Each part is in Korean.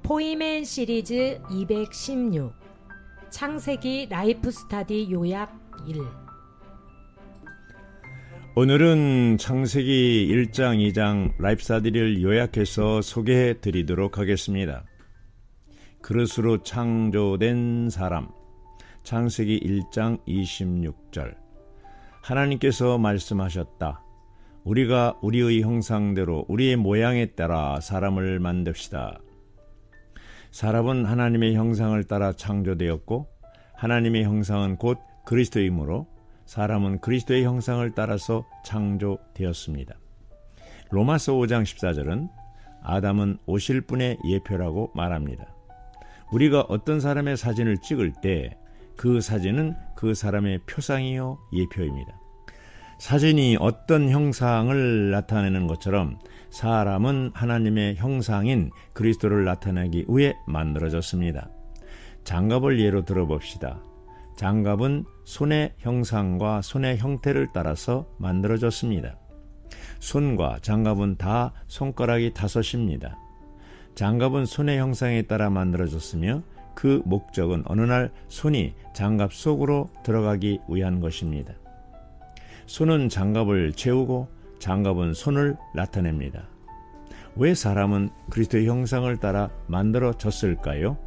포이맨 시리즈 216 창세기 라이프 스타디 요약 1. 오늘은 창세기 1장, 2장 라이프 스타디를 요약해서 소개해 드리도록 하겠습니다. 그릇으로 창조된 사람, 창세기 1장 26절. 하나님께서 말씀하셨다. 우리가 우리의 형상대로 우리의 모양에 따라 사람을 만듭시다. 사람은 하나님의 형상을 따라 창조되었고 하나님의 형상은 곧 그리스도이므로 사람은 그리스도의 형상을 따라서 창조되었습니다. 로마서 5장 14절은 아담은 오실 분의 예표라고 말합니다. 우리가 어떤 사람의 사진을 찍을 때 그 사진은 그 사람의 표상이요 예표입니다. 사진이 어떤 형상을 나타내는 것처럼 사람은 하나님의 형상인 그리스도를 나타내기 위해 만들어졌습니다. 장갑을 예로 들어봅시다. 장갑은 손의 형상과 손의 형태를 따라서 만들어졌습니다. 손과 장갑은 다 손가락이 5입니다. 장갑은 손의 형상에 따라 만들어졌으며 그 목적은 어느 날 손이 장갑 속으로 들어가기 위한 것입니다. 손은 장갑을 채우고 장갑은 손을 나타냅니다. 왜 사람은 그리스도의 형상을 따라 만들어졌을까요?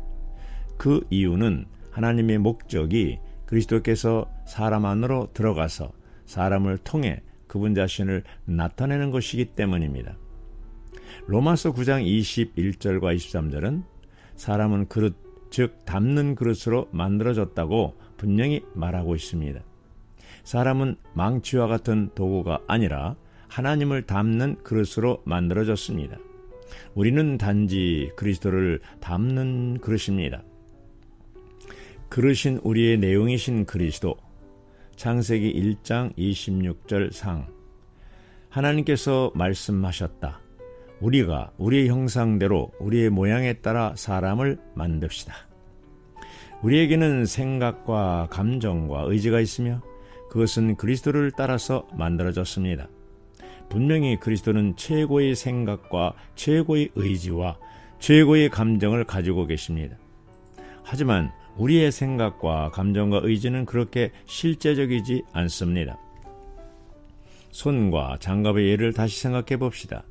그 이유는 하나님의 목적이 그리스도께서 사람 안으로 들어가서 사람을 통해 그분 자신을 나타내는 것이기 때문입니다. 로마서 9장 21절과 23절은 사람은 그릇, 즉 담는 그릇으로 만들어졌다고 분명히 말하고 있습니다. 사람은 망치와 같은 도구가 아니라 하나님을 담는 그릇으로 만들어졌습니다. 우리는 단지 그리스도를 담는 그릇입니다. 그릇인 우리의 내용이신 그리스도. 창세기 1장 26절 상. 하나님께서 말씀하셨다. 우리가 우리의 형상대로 우리의 모양에 따라 사람을 만듭시다. 우리에게는 생각과 감정과 의지가 있으며 그것은 그리스도를 따라서 만들어졌습니다. 분명히 그리스도는 최고의 생각과 최고의 의지와 최고의 감정을 가지고 계십니다. 하지만 우리의 생각과 감정과 의지는 그렇게 실제적이지 않습니다. 손과 장갑의 예를 다시 생각해 봅시다.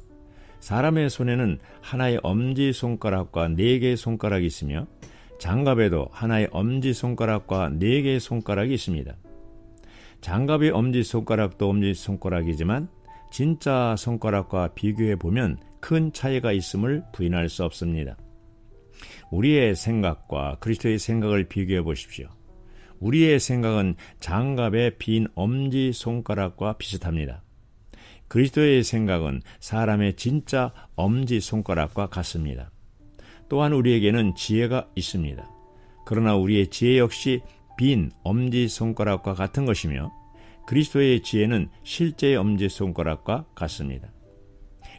사람의 손에는 하나의 엄지손가락과 4개의 손가락이 있으며 장갑에도 하나의 엄지손가락과 4개의 손가락이 있습니다. 장갑의 엄지손가락도 엄지손가락이지만 진짜 손가락과 비교해 보면 큰 차이가 있음을 부인할 수 없습니다. 우리의 생각과 그리스도의 생각을 비교해 보십시오. 우리의 생각은 장갑의 빈 엄지손가락과 비슷합니다. 그리스도의 생각은 사람의 진짜 엄지손가락과 같습니다. 또한 우리에게는 지혜가 있습니다. 그러나 우리의 지혜 역시 빈 엄지손가락과 같은 것이며 그리스도의 지혜는 실제의 엄지손가락과 같습니다.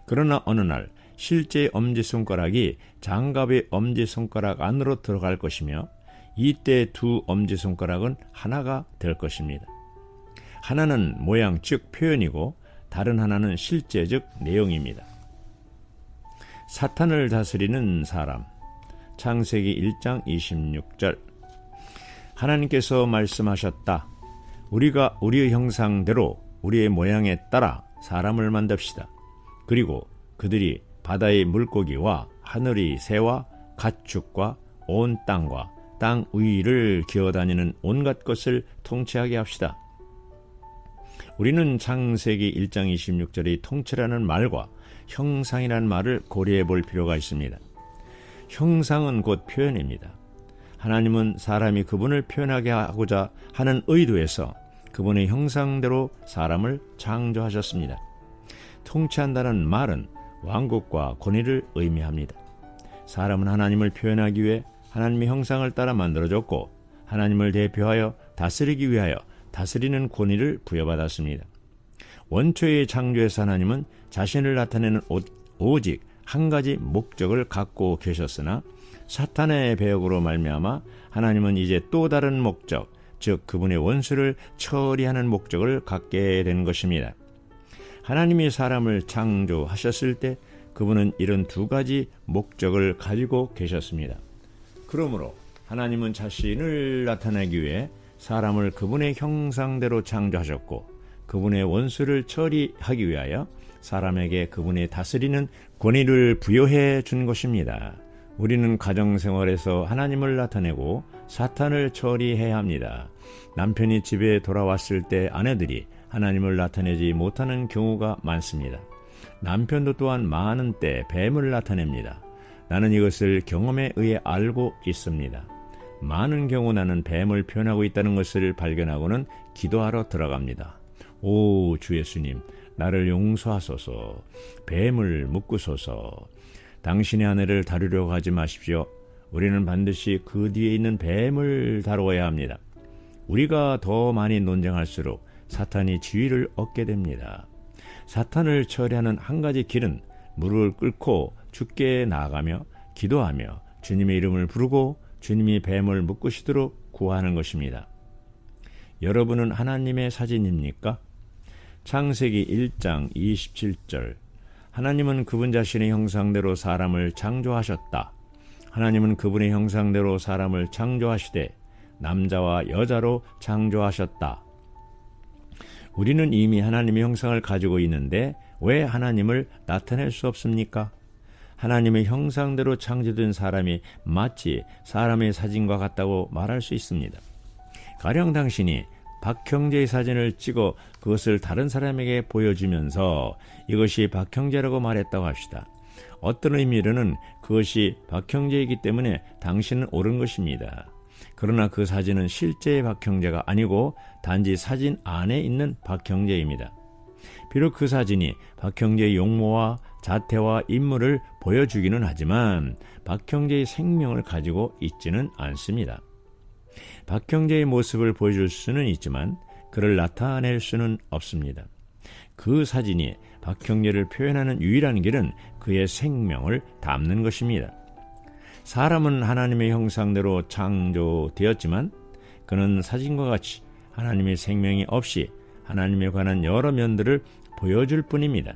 그러나 어느 날 실제의 엄지손가락이 장갑의 엄지손가락 안으로 들어갈 것이며 이때 두 엄지손가락은 하나가 될 것입니다. 하나는 모양 즉 표현이고 다른 하나는 실제 즉 내용입니다. 사탄을 다스리는 사람. 창세기 1장 26절. 하나님께서 말씀하셨다. 우리가 우리의 형상대로 우리의 모양에 따라 사람을 만듭시다. 그리고 그들이 바다의 물고기와 하늘의 새와 가축과 온 땅과 땅 위를 기어다니는 온갖 것을 통치하게 합시다. 우리는 창세기 1장 26절의 통치라는 말과 형상이라는 말을 고려해 볼 필요가 있습니다. 형상은 곧 표현입니다. 하나님은 사람이 그분을 표현하게 하고자 하는 의도에서 그분의 형상대로 사람을 창조하셨습니다. 통치한다는 말은 왕국과 권위를 의미합니다. 사람은 하나님을 표현하기 위해 하나님의 형상을 따라 만들어졌고 하나님을 대표하여 다스리기 위하여 다스리는 권위를 부여받았습니다. 원초의 창조에서 하나님은 자신을 나타내는 오직 한 가지 목적을 갖고 계셨으나 사탄의 배역으로 말미암아 하나님은 이제 또 다른 목적, 즉 그분의 원수를 처리하는 목적을 갖게 된 것입니다. 하나님이 사람을 창조하셨을 때 그분은 이런 두 가지 목적을 가지고 계셨습니다. 그러므로 하나님은 자신을 나타내기 위해 사람을 그분의 형상대로 창조하셨고 그분의 원수를 처리하기 위하여 사람에게 그분의 다스리는 권위를 부여해 준 것입니다. 우리는 가정생활에서 하나님을 나타내고 사탄을 처리해야 합니다. 남편이 집에 돌아왔을 때 아내들이 하나님을 나타내지 못하는 경우가 많습니다. 남편도 또한 많은 때 뱀을 나타냅니다. 나는 이것을 경험에 의해 알고 있습니다. 많은 경우 나는 뱀을 표현하고 있다는 것을 발견하고는 기도하러 들어갑니다. 오, 주 예수님, 나를 용서하소서. 뱀을 묶으소서. 당신의 아내를 다루려고 하지 마십시오. 우리는 반드시 그 뒤에 있는 뱀을 다루어야 합니다. 우리가 더 많이 논쟁할수록 사탄이 지위를 얻게 됩니다. 사탄을 처리하는 한 가지 길은 무릎을 꿇고 주께 나아가며 기도하며 주님의 이름을 부르고 주님이 뱀을 묶으시도록 구하는 것입니다. 여러분은 하나님의 사진입니까? 창세기 1장 27절 하나님은 그분 자신의 형상대로 사람을 창조하셨다. 하나님은 그분의 형상대로 사람을 창조하시되 남자와 여자로 창조하셨다. 우리는 이미 하나님의 형상을 가지고 있는데 왜 하나님을 나타낼 수 없습니까? 하나님의 형상대로 창조된 사람이 마치 사람의 사진과 같다고 말할 수 있습니다. 가령 당신이 박형제의 사진을 찍어 그것을 다른 사람에게 보여주면서 이것이 박형제라고 말했다고 합시다. 어떤 의미로는 그것이 박형제이기 때문에 당신은 옳은 것입니다. 그러나 그 사진은 실제의 박형제가 아니고 단지 사진 안에 있는 박형제입니다. 비록 그 사진이 박형제의 용모와 자태와 인물을 보여주기는 하지만 박형제의 생명을 가지고 있지는 않습니다. 박형제의 모습을 보여줄 수는 있지만 그를 나타낼 수는 없습니다. 그 사진이 박형제를 표현하는 유일한 길은 그의 생명을 담는 것입니다. 사람은 하나님의 형상대로 창조되었지만 그는 사진과 같이 하나님의 생명이 없이 하나님에 관한 여러 면들을 보여줄 뿐입니다.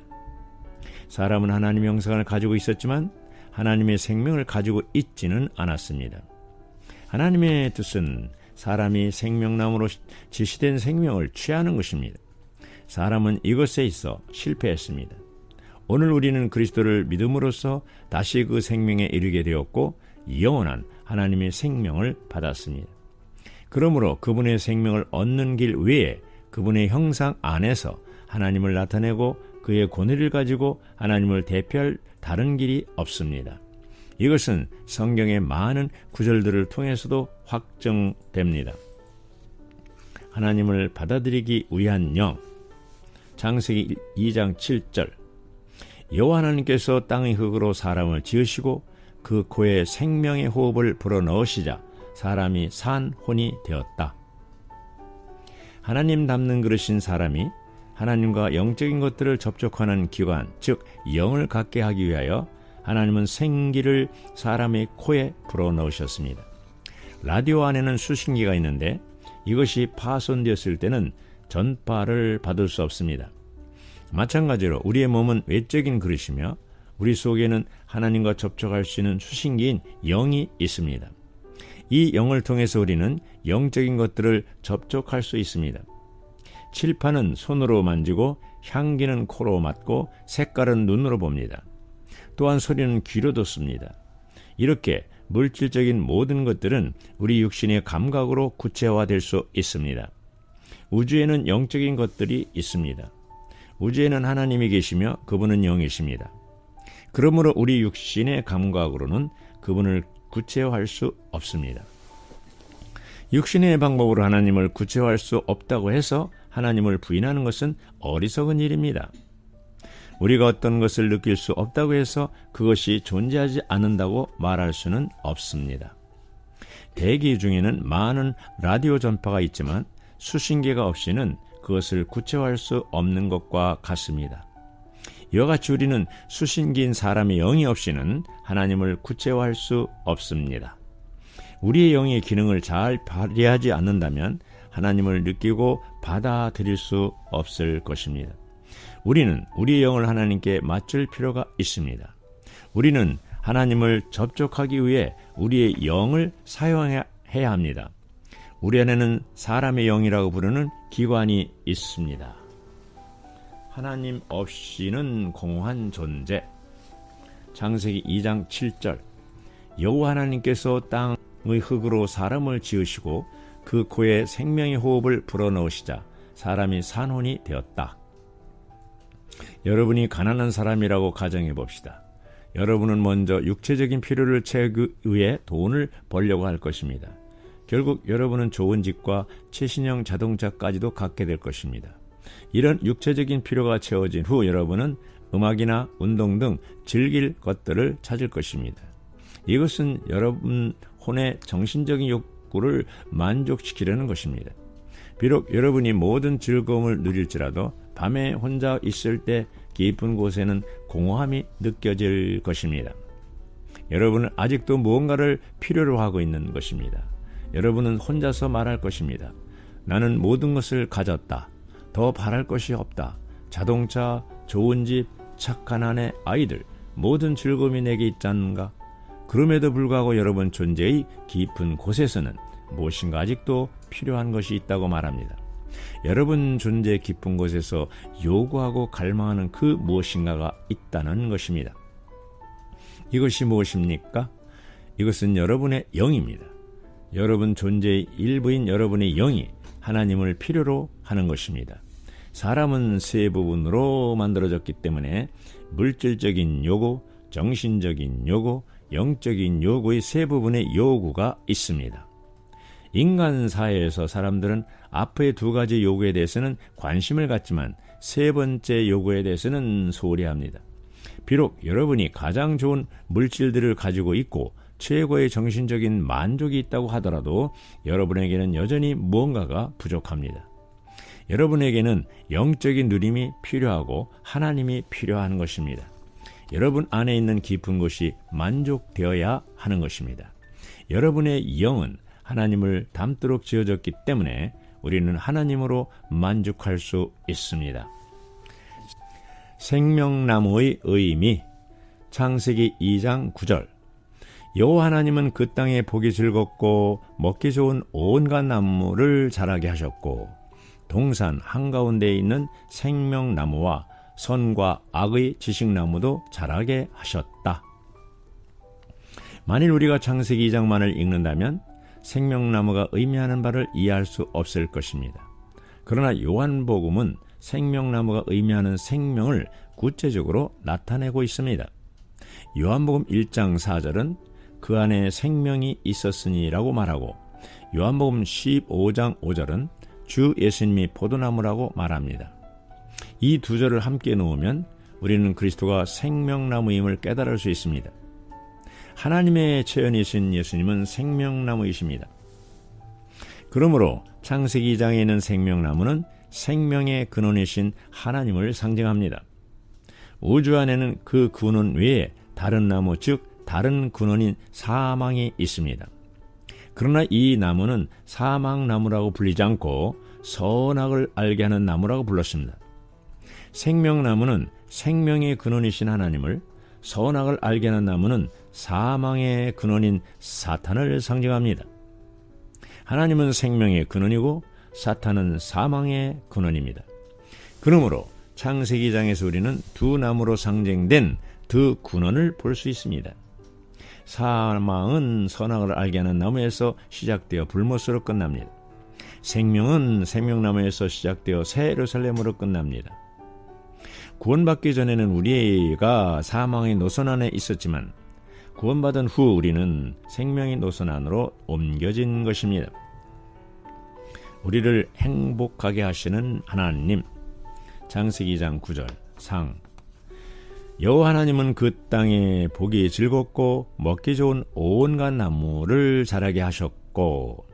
사람은 하나님의 형상을 가지고 있었지만 하나님의 생명을 가지고 있지는 않았습니다. 하나님의 뜻은 사람이 생명나무로 지시된 생명을 취하는 것입니다. 사람은 이것에 있어 실패했습니다. 오늘 우리는 그리스도를 믿음으로써 다시 그 생명에 이르게 되었고 영원한 하나님의 생명을 받았습니다. 그러므로 그분의 생명을 얻는 길 외에 그분의 형상 안에서 하나님을 나타내고 그의 권위를 가지고 하나님을 대표할 다른 길이 없습니다. 이것은 성경의 많은 구절들을 통해서도 확정됩니다. 하나님을 받아들이기 위한 영. 창세기 2장 7절 여호와 하나님께서 땅의 흙으로 사람을 지으시고 그 코에 생명의 호흡을 불어넣으시자 사람이 산 혼이 되었다. 하나님 닮는 그릇인 사람이 하나님과 영적인 것들을 접촉하는 기관, 즉 영을 갖게 하기 위하여 하나님은 생기를 사람의 코에 불어넣으셨습니다. 라디오 안에는 수신기가 있는데 이것이 파손되었을 때는 전파를 받을 수 없습니다. 마찬가지로 우리의 몸은 외적인 그릇이며 우리 속에는 하나님과 접촉할 수 있는 수신기인 영이 있습니다. 이 영을 통해서 우리는 영적인 것들을 접촉할 수 있습니다. 칠판은 손으로 만지고 향기는 코로 맡고 색깔은 눈으로 봅니다. 또한 소리는 귀로 듣습니다. 이렇게 물질적인 모든 것들은 우리 육신의 감각으로 구체화될 수 있습니다. 우주에는 영적인 것들이 있습니다. 우주에는 하나님이 계시며 그분은 영이십니다. 그러므로 우리 육신의 감각으로는 그분을 구체화할 수 없습니다. 육신의 방법으로 하나님을 구체화할 수 없다고 해서 하나님을 부인하는 것은 어리석은 일입니다. 우리가 어떤 것을 느낄 수 없다고 해서 그것이 존재하지 않는다고 말할 수는 없습니다. 대기 중에는 많은 라디오 전파가 있지만 수신기가 없이는 그것을 구체화할 수 없는 것과 같습니다. 이와 같이 우리는 수신기인 사람의 영이 없이는 하나님을 구체화할 수 없습니다. 우리의 영의 기능을 잘 발휘하지 않는다면 하나님을 느끼고 받아들일 수 없을 것입니다. 우리는 우리의 영을 하나님께 맞출 필요가 있습니다. 우리는 하나님을 접촉하기 위해 우리의 영을 사용해야 합니다. 우리 안에는 사람의 영이라고 부르는 기관이 있습니다. 하나님 없이는 공허한 존재. 창세기 2장 7절. 여호와 하나님께서 땅의 흙으로 사람을 지으시고 그 코에 생명의 호흡을 불어넣으시자 사람이 산혼이 되었다. 여러분이 가난한 사람이라고 가정해 봅시다. 여러분은 먼저 육체적인 필요를 채우기 위해 돈을 벌려고 할 것입니다. 결국 여러분은 좋은 집과 최신형 자동차까지도 갖게 될 것입니다. 이런 육체적인 필요가 채워진 후 여러분은 음악이나 운동 등 즐길 것들을 찾을 것입니다. 이것은 여러분 혼의 정신적인 욕구를 만족시키려는 것입니다. 비록 여러분이 모든 즐거움을 누릴지라도 밤에 혼자 있을 때 깊은 곳에는 공허함이 느껴질 것입니다. 여러분은 아직도 무언가를 필요로 하고 있는 것입니다. 여러분은 혼자서 말할 것입니다. 나는 모든 것을 가졌다. 더 바랄 것이 없다. 자동차, 좋은 집, 착한 아내, 아이들, 모든 즐거움이 내게 있지 않는가? 그럼에도 불구하고 여러분 존재의 깊은 곳에서는 무엇인가 아직도 필요한 것이 있다고 말합니다. 여러분 존재의 깊은 곳에서 요구하고 갈망하는 그 무엇인가가 있다는 것입니다. 이것이 무엇입니까? 이것은 여러분의 영입니다. 여러분 존재의 일부인 여러분의 영이 하나님을 필요로 하는 것입니다. 사람은 세 부분으로 만들어졌기 때문에 물질적인 요구, 정신적인 요구, 영적인 요구의 세 부분의 요구가 있습니다. 인간 사회에서 사람들은 앞의 두 가지 요구에 대해서는 관심을 갖지만 세 번째 요구에 대해서는 소홀히 합니다. 비록 여러분이 가장 좋은 물질들을 가지고 있고 최고의 정신적인 만족이 있다고 하더라도 여러분에게는 여전히 무언가가 부족합니다. 여러분에게는 영적인 누림이 필요하고 하나님이 필요한 것입니다. 여러분 안에 있는 깊은 곳이 만족되어야 하는 것입니다. 여러분의 영은 하나님을 닮도록 지어졌기 때문에 우리는 하나님으로 만족할 수 있습니다. 생명나무의 의미. 창세기 2장 9절. 여호와 하나님은 그 땅에 보기 즐겁고 먹기 좋은 온갖 나무를 자라게 하셨고 동산 한가운데에 있는 생명나무와 선과 악의 지식나무도 자라게 하셨다. 만일 우리가 창세기 2장만을 읽는다면 생명나무가 의미하는 바를 이해할 수 없을 것입니다. 그러나 요한복음은 생명나무가 의미하는 생명을 구체적으로 나타내고 있습니다. 요한복음 1장 4절은 그 안에 생명이 있었으니라고 말하고 요한복음 15장 5절은 주 예수님이 포도나무라고 말합니다. 이 두 절을 함께 놓으면 우리는 그리스도가 생명나무임을 깨달을 수 있습니다. 하나님의 체현이신 예수님은 생명나무이십니다. 그러므로 창세기 2장에 있는 생명나무는 생명의 근원이신 하나님을 상징합니다. 우주 안에는 그 근원 외에 다른 나무, 즉 다른 근원인 사망이 있습니다. 그러나 이 나무는 사망나무라고 불리지 않고 선악을 알게 하는 나무라고 불렀습니다. 생명나무는 생명의 근원이신 하나님을, 선악을 알게 하는 나무는 사망의 근원인 사탄을 상징합니다. 하나님은 생명의 근원이고 사탄은 사망의 근원입니다. 그러므로 창세기 2장에서 우리는 두 나무로 상징된 두 근원을 볼 수 있습니다. 사망은 선악을 알게 하는 나무에서 시작되어 불못으로 끝납니다. 생명은 생명나무에서 시작되어 새 예루살렘으로 끝납니다. 구원받기 전에는 우리가 사망의 노선 안에 있었지만 구원받은 후 우리는 생명의 노선 안으로 옮겨진 것입니다. 우리를 행복하게 하시는 하나님. 창세기 2장 9절 상. 여호와 하나님은 그 땅에 보기 즐겁고 먹기 좋은 온갖 나무를 자라게 하셨고,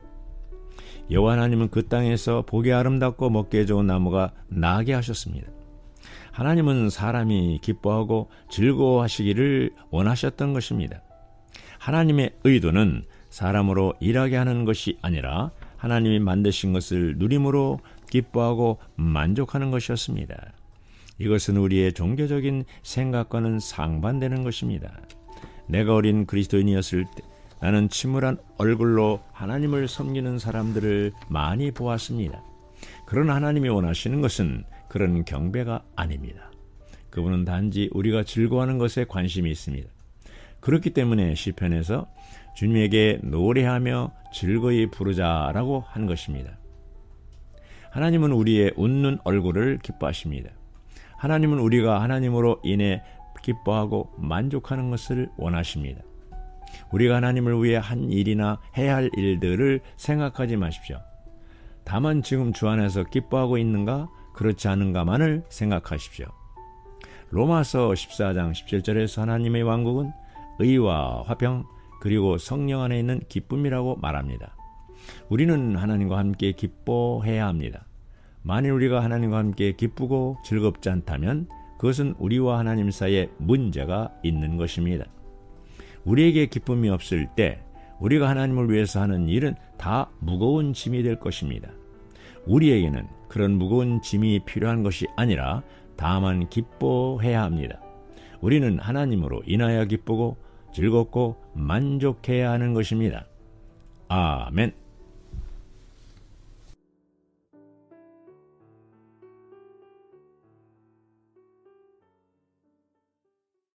여호와 하나님은 그 땅에서 보기 아름답고 먹기 좋은 나무가 나게 하셨습니다. 하나님은 사람이 기뻐하고 즐거워하시기를 원하셨던 것입니다. 하나님의 의도는 사람으로 일하게 하는 것이 아니라 하나님이 만드신 것을 누림으로 기뻐하고 만족하는 것이었습니다. 이것은 우리의 종교적인 생각과는 상반되는 것입니다. 내가 어린 그리스도인이었을 때 나는 침울한 얼굴로 하나님을 섬기는 사람들을 많이 보았습니다. 그러나 하나님이 원하시는 것은 그런 경배가 아닙니다. 그분은 단지 우리가 즐거워하는 것에 관심이 있습니다. 그렇기 때문에 시편에서 주님에게 노래하며 즐거이 부르자라고 한 것입니다. 하나님은 우리의 웃는 얼굴을 기뻐하십니다. 하나님은 우리가 하나님으로 인해 기뻐하고 만족하는 것을 원하십니다. 우리가 하나님을 위해 한 일이나 해야 할 일들을 생각하지 마십시오. 다만 지금 주 안에서 기뻐하고 있는가 그렇지 않은가만을 생각하십시오. 로마서 14장 17절에서 하나님의 왕국은 의와 화평 그리고 성령 안에 있는 기쁨이라고 말합니다. 우리는 하나님과 함께 기뻐해야 합니다. 만일 우리가 하나님과 함께 기쁘고 즐겁지 않다면 그것은 우리와 하나님 사이에 문제가 있는 것입니다. 우리에게 기쁨이 없을 때 우리가 하나님을 위해서 하는 일은 다 무거운 짐이 될 것입니다. 우리에게는 그런 무거운 짐이 필요한 것이 아니라 다만 기뻐해야 합니다. 우리는 하나님으로 인하여 기쁘고 즐겁고 만족해야 하는 것입니다. 아멘.